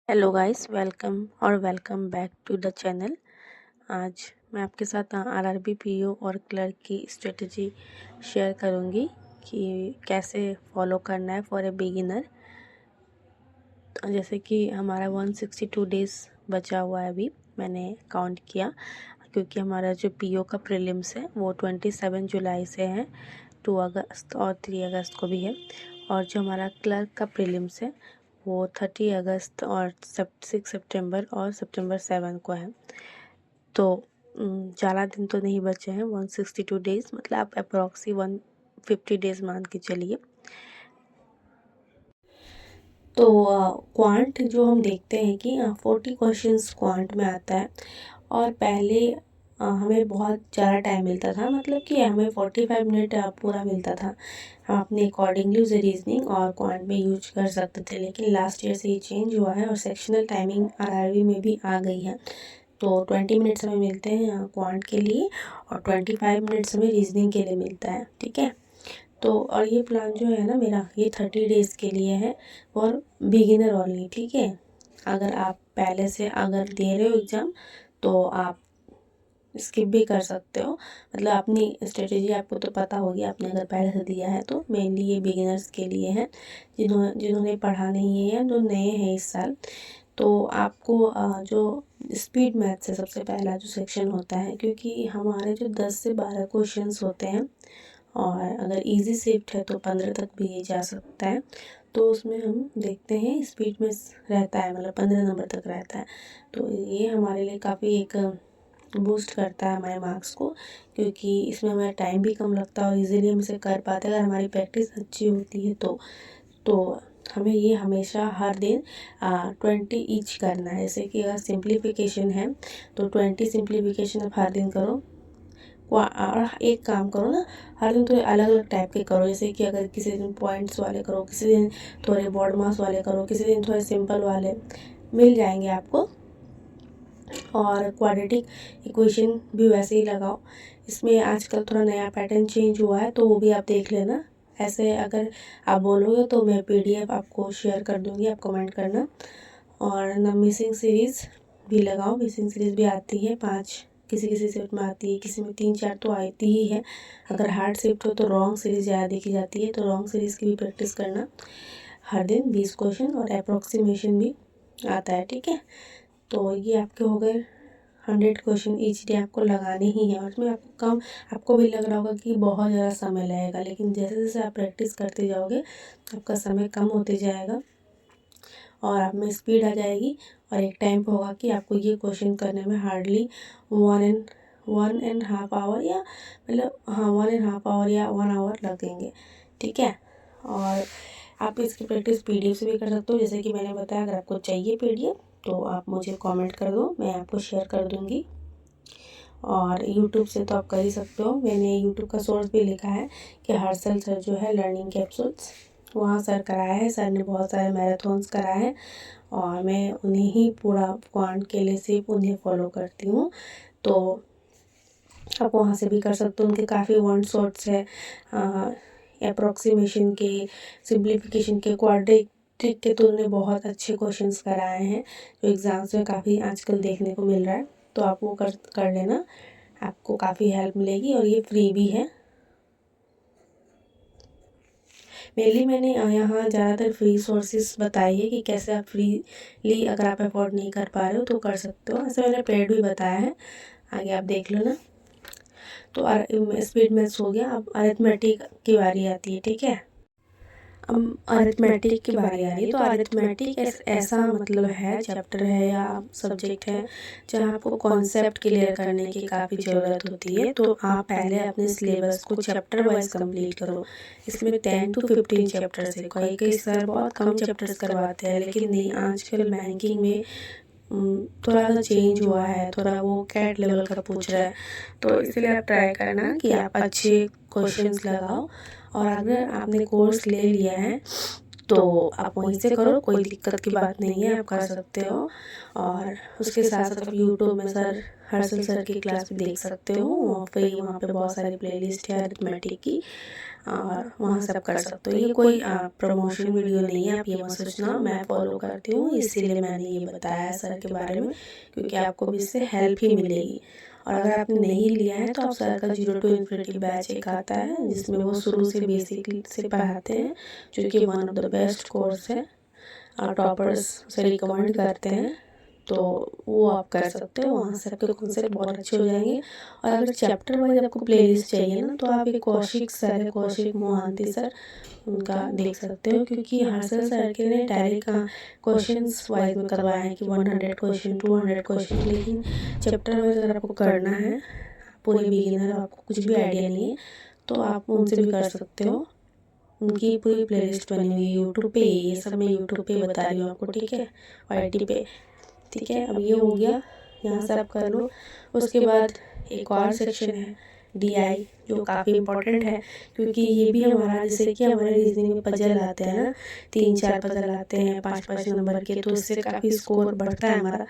Hello guys, welcome back to the channel. आज मैं आपके साथ आरआरबी पीओ और क्लर्क की स्ट्रेटजी शेयर करूंगी कि कैसे फॉलो करना है फॉर ए बिगिनर। जैसे कि हमारा 162 डेज़ बचा हुआ है, अभी मैंने काउंट किया, क्योंकि हमारा जो पीओ का प्रीलिम्स है वो 27 जुलाई से है, 2 अगस्त और 3 अगस्त को भी है। और जो हमारा क्लर्क का प्रीलिम्स है वो 30 अगस्त और 6 सितंबर और सितंबर 7 को है। तो ज़्यादा दिन तो नहीं बचे हैं, 162 डेज़, मतलब आप अप्रॉक्सी 150 डेज़ मान के चलिए। तो क्वांट जो हम देखते हैं कि 40 क्वेश्चंस क्वांट में आता है। और पहले हमें बहुत ज़्यादा टाइम मिलता था, मतलब कि हमें 45 मिनट पूरा मिलता था। हम अपने अकॉर्डिंगली उसे रीजनिंग और क्वांट में यूज कर सकते थे, लेकिन लास्ट ईयर से ये चेंज हुआ है और सेक्शनल टाइमिंग आरआरबी में भी आ गई है। तो 20 मिनट्स हमें मिलते हैं क्वांट के लिए और 25 मिनट्स हमें रीजनिंग के लिए मिलता है, ठीक है। तो और ये प्लान जो है ना मेरा, ये 30 डेज़ के लिए है और बिगिनर ओनली, ठीक है। अगर आप पहले से अगर दे रहे हो एग्ज़ाम तो आप स्किप भी कर सकते हो, मतलब अपनी स्ट्रेटेजी आपको तो पता होगी, आपने अगर पहले से दिया है तो। मेनली ये बिगिनर्स के लिए है, जिन्होंने पढ़ा नहीं है या जो नए हैं इस साल। तो आपको जो स्पीड मैथ्स है सबसे पहला जो सेक्शन होता है, क्योंकि हमारे जो 10 से 12 क्वेश्चंस होते हैं और अगर इजी शिफ्ट है तो 15 तक भी ये जा सकता है। तो उसमें हम देखते हैं स्पीड में रहता है, मतलब 15 नंबर तक रहता है। तो ये हमारे लिए काफ़ी एक बूस्ट करता है हमारे मार्क्स को, क्योंकि इसमें हमारा टाइम भी कम लगता है और इजीली हम इसे कर पाते हैं अगर हमारी प्रैक्टिस अच्छी होती है तो हमें ये हमेशा हर दिन 20 ईच करना है। जैसे कि अगर सिंप्लीफिकेशन है तो 20 सिंप्लीफिकेशन आप हर दिन करो। और एक काम करो ना, हर दिन थोड़े अलग अलग टाइप के करो। जैसे कि अगर किसी दिन पॉइंट्स वाले करो, किसी दिन थोड़े बॉड मास वाले करो, किसी दिन थोड़े सिंपल वाले, मिल जाएंगे आपको। और क्वाड्रेटिक इक्वेशन भी वैसे ही लगाओ। इसमें आजकल थोड़ा नया पैटर्न चेंज हुआ है तो वो भी आप देख लेना। ऐसे अगर आप बोलोगे तो मैं पीडीएफ आपको शेयर कर दूँगी, आप कमेंट करना। और ना मिसिंग सीरीज़ भी लगाओ, मिसिंग सीरीज़ भी आती है 5, किसी किसी शिफ्ट में आती है, किसी में 3-4 तो आती ही है। अगर हार्ड शिफ्ट हो तो रॉन्ग सीरीज़ ज़्यादा देखी जाती है, तो रॉन्ग सीरीज़ की भी प्रैक्टिस करना। हर दिन 20 क्वेश्चन और अप्रोक्सीमेशन भी आता है, ठीक है। तो ये आपके हो गए 100 क्वेश्चन ईच डे आपको लगाने ही है। और इसमें आपको भी लग रहा होगा कि बहुत ज़्यादा समय लगेगा, लेकिन जैसे जैसे आप प्रैक्टिस करते जाओगे आपका समय कम होते जाएगा और आप में स्पीड आ जाएगी। और एक टाइम पे होगा कि आपको ये क्वेश्चन करने में हार्डली 1.5 आवर या मतलब 1.5 आवर या 1 आवर लगेंगे, ठीक है। और आप इसकी प्रैक्टिस पीडीएफ से भी कर सकते हो, जैसे कि मैंने बताया। अगर आपको चाहिए पीडीएफ तो आप मुझे कमेंट कर दो, मैं आपको शेयर कर दूँगी। और यूट्यूब से तो आप कर ही सकते हो, मैंने यूट्यूब का सोर्स भी लिखा है कि हर्षल सर जो है लर्निंग कैप्सूल्स, वहाँ सर कराया है। सर ने बहुत सारे मैराथन्स कराए हैं और मैं उन्हें ही पूरा क्वांट के लिए सिर्फ उन्हें फॉलो करती हूँ। तो आप वहाँ से भी कर सकते हो, उनके काफ़ी वन शॉट्स है अप्रोक्सीमेशन के, सिंप्लीफिकेशन के, क्वाड्रेटिक के, तो उन्होंने बहुत अच्छे क्वेश्चंस कराए हैं जो एग्ज़ाम्स में काफ़ी आजकल देखने को मिल रहा है। तो आप वो कर लेना, आपको काफ़ी हेल्प मिलेगी और ये फ्री भी है। मेनली मैंने यहाँ ज़्यादातर फ्री सोर्सेज बताई है कि कैसे आप फ्रीली, अगर आप अफोर्ड नहीं कर पा रहे हो तो कर सकते हो। ऐसे मैंने पेड भी बताया है, आगे आप देख लो ना। तो स्पीड मैथ्स हो गया, अब अरिथमेटिक की बारी आती है, ठीक है। अब अरिथमेटिक की बारी आ रही है। तो अरिथमेटिक ऐसा मतलब है, चैप्टर है या सब्जेक्ट है जहाँ आपको कॉन्सेप्ट क्लियर करने की काफ़ी ज़रूरत होती है। तो आप पहले अपने सिलेबस को चैप्टर वाइज कंप्लीट करो। इसमें 10 to 15 चैप्टर्स है। कई सर बहुत कम चैप्टर्स करवाते हैं, लेकिन नहीं, आजकल बैंकिंग में थोड़ा सा चेंज हुआ है, थोड़ा वो कैट लेवल का पूछ रहा है। तो इसलिए आप ट्राई करना कि आप अच्छे क्वेश्चंस लगाओ। और अगर आपने कोर्स ले लिया है तो आप वहीं से करो, कोई दिक्कत की बात नहीं है, आप कर सकते हो। और उसके साथ साथ आप यूट्यूब में हर्षल सर की क्लास भी देख सकते हो, और फिर वहाँ पे बहुत सारी प्लेलिस्ट है अरिथमेटिक की, और वहाँ सब कर सकते हो। ये कोई प्रमोशन वीडियो नहीं है, आप ये मत सोचना। मैं फॉलो करती हूँ इसीलिए मैंने ये बताया सर के बारे में, क्योंकि आपको भी इससे हेल्प ही मिलेगी। और अगर आपने नहीं लिया है तो आप सर का 0 to Infinity बैच एक आता है जिसमें वो शुरू से बेसिक से पढ़ाते हैं, जो कि one of the best course है और टॉपर्स से रिकमेंड करते हैं। तो वो आप कर सकते हो, वहाँ से आपके कॉन्सेप्ट बहुत अच्छे हो जाएंगे। और अगर चैप्टर वाइज आपको प्लेलिस्ट चाहिए ना, तो आप एक कौशिक सर है, कौशिक मोहांती सर, उनका देख सकते हो, क्योंकि हर्षल सर के ने टैली का क्वेश्चंस वाइज में करवाया है कि 100 क्वेश्चन 200 क्वेश्चन। लेकिन चैप्टर वाइज अगर आपको करना है, पूरे बिगिनर आपको कुछ भी आइडिया नहीं है, तो आप उनसे भी कर सकते हो। उनकी पूरी प्लेलिस्ट बनी हुई है यूट्यूब पे, ये सब मैं यूट्यूब पे बता रही हूँ आपको, ठीक है, YT पे, ठीक है। अब ये हो गया, यहाँ से आप कर लो। उसके बाद एक और सेक्शन है DI, जो काफ़ी इम्पोर्टेंट है, क्योंकि ये भी हमारा, जैसे कि हमारे रीजनिंग में पजल आते हैं ना, 3-4 पजल आते हैं 5-5 नंबर के, तो इससे काफ़ी स्कोर बढ़ता है हमारा।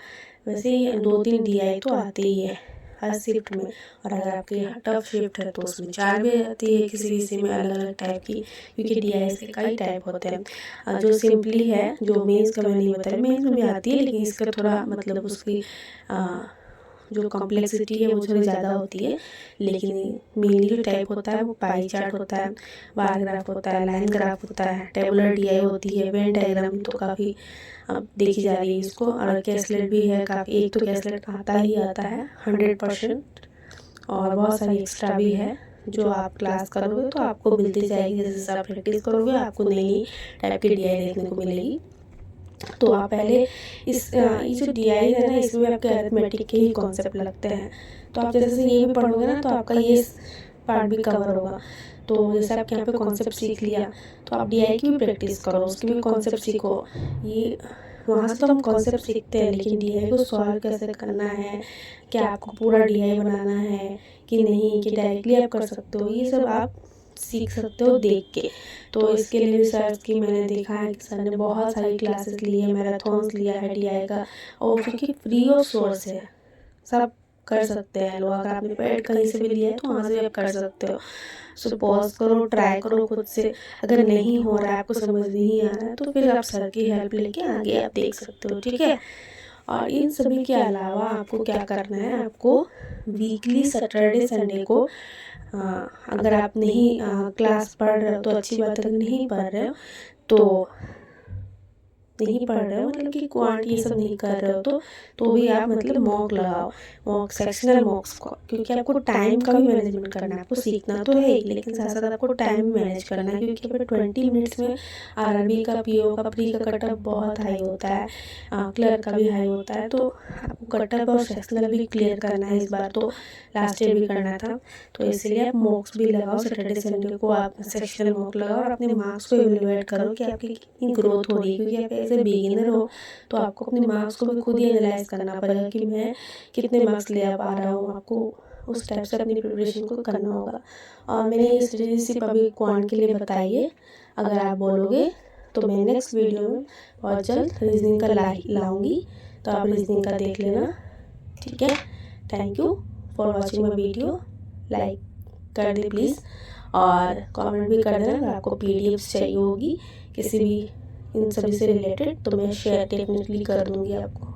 वैसे ही 2-3 DI तो आते ही है हर शिफ्ट में। और अगर आपकी टफ शिफ्ट है तो उसमें 4 भी आती है किसी विषय में अलग अलग टाइप की, क्योंकि DI के कई टाइप होते हैं। जो सिंपली है, जो मेंस का मैं नहीं बता रही, मेंस में भी आती है, लेकिन इसका थोड़ा मतलब उसकी जो कॉम्प्लेक्सिटी है वो थोड़ी ज़्यादा होती है। लेकिन मेनली जो टाइप होता है वो पाई चार्ट होता है, बार ग्राफ होता है, लाइन ग्राफ होता है, टेबुलर DI होती है, वेन डायग्राम तो काफ़ी अब देखी जा रही है इसको। और कैसलेट भी है काफ़ी, एक तो कैसलेट आता ही आता है 100%, और बहुत सारी एक्स्ट्रा भी है जो आप क्लास करोगे तो आपको मिलती जाएगी। जैसे आप प्रैक्टिस करोगे आपको नई नई टाइप की DI देखने को मिलेगी। तो आप पहले ये जो DI है ना, इसमें आपके अरिथमेटिक के ही कॉन्सेप्ट लगते हैं। तो आप जैसे ये भी पढ़ोगे ना, तो आपका ये पार्ट भी कवर होगा। तो जैसे आपके यहाँ पे कॉन्सेप्ट सीख लिया, तो आप DI की भी प्रैक्टिस करो, उसकी भी कॉन्सेप्ट सीखो। ये वहाँ से तो हम कॉन्सेप्ट सीखते हैं, लेकिन DI को सॉल्व कैसे करना है, क्या आपको पूरा DI बनाना है कि नहीं, कि डायरेक्टली आप कर सकते हो, ये सब आप सीख सकते हो देख के। तो इसके लिए भी सर की मैंने देखा है कि सर ने बहुत सारी क्लासेस ली है, मैराथॉन्स लिया है DI का, और क्योंकि फ्री ऑफ सोर्स है, सब कर सकते हैं लोग। अगर आपने पेड कहीं से भी लिया है तो वहाँ से भी आप कर सकते हो। सो पॉज करो, ट्राई करो खुद से। अगर नहीं हो रहा है, आपको समझ नहीं आ रहा है, तो फिर आप सर की हेल्प लेके आगे आप देख सकते हो, ठीक है। और इन सभी के अलावा आपको क्या करना है, आपको वीकली सैटरडे संडे को अगर आप नहीं क्लास पढ़ रहे हो तो अच्छी बात है, अगर नहीं पढ़ रहे हो तो नहीं पढ़ रहे हो, मतलब कि क्वांट ये सब नहीं कर रहे हो, तो भी आप मतलब मॉक लगाओ, मॉक सेक्शनल मॉक्स को, क्योंकि आपको टाइम का भी मैनेजमेंट करना है। आपको सीखना तो है ही, लेकिन साथ साथ आपको टाइम भी मैनेज करना है, क्योंकि अगर 20 मिनट्स में RRB का PO का प्री का कटअप बहुत हाई होता है, क्लियर का भी हाई होता है। तो आपको कटअप और सेक्शनल भी क्लियर करना है इस बार, तो लास्ट ईयर भी करना था। तो इसलिए आप मॉक्स भी लगाओ, सैटरडे संडे को आप सेक्शनल मॉक लगाओ और अपने मार्क्स को इवेलुएट करो कि आपकी कितनी ग्रोथ हो रही है, क्योंकि आप एज ए बिगिनर हो तो आपको अपने मार्क्स को भी खुद ही एनालाइज करना पड़ेगा कि मैं कितने मार्क्स ले पा रहा हूँ। आपको उस टाइप से अपनी प्रिपरेशन को करना होगा। और मैंने ये स्ट्रेटेजी सिर्फ अभी क्वांट के लिए बताई है, अगर आप बोलोगे तो मैं नेक्स्ट वीडियो में बहुत जल्द रीजनिंग का लाऊंगी, तो आप रीजनिंग का देख लेना, ठीक है। Thank you for watching my video, like कर दे प्लीज़, और कमेंट भी कर देना। अगर आपको PDFs चाहिए होगी किसी भी इन सभी से रिलेटेड तो मैं शेयर डेफिनेटली कर दूँगी आपको।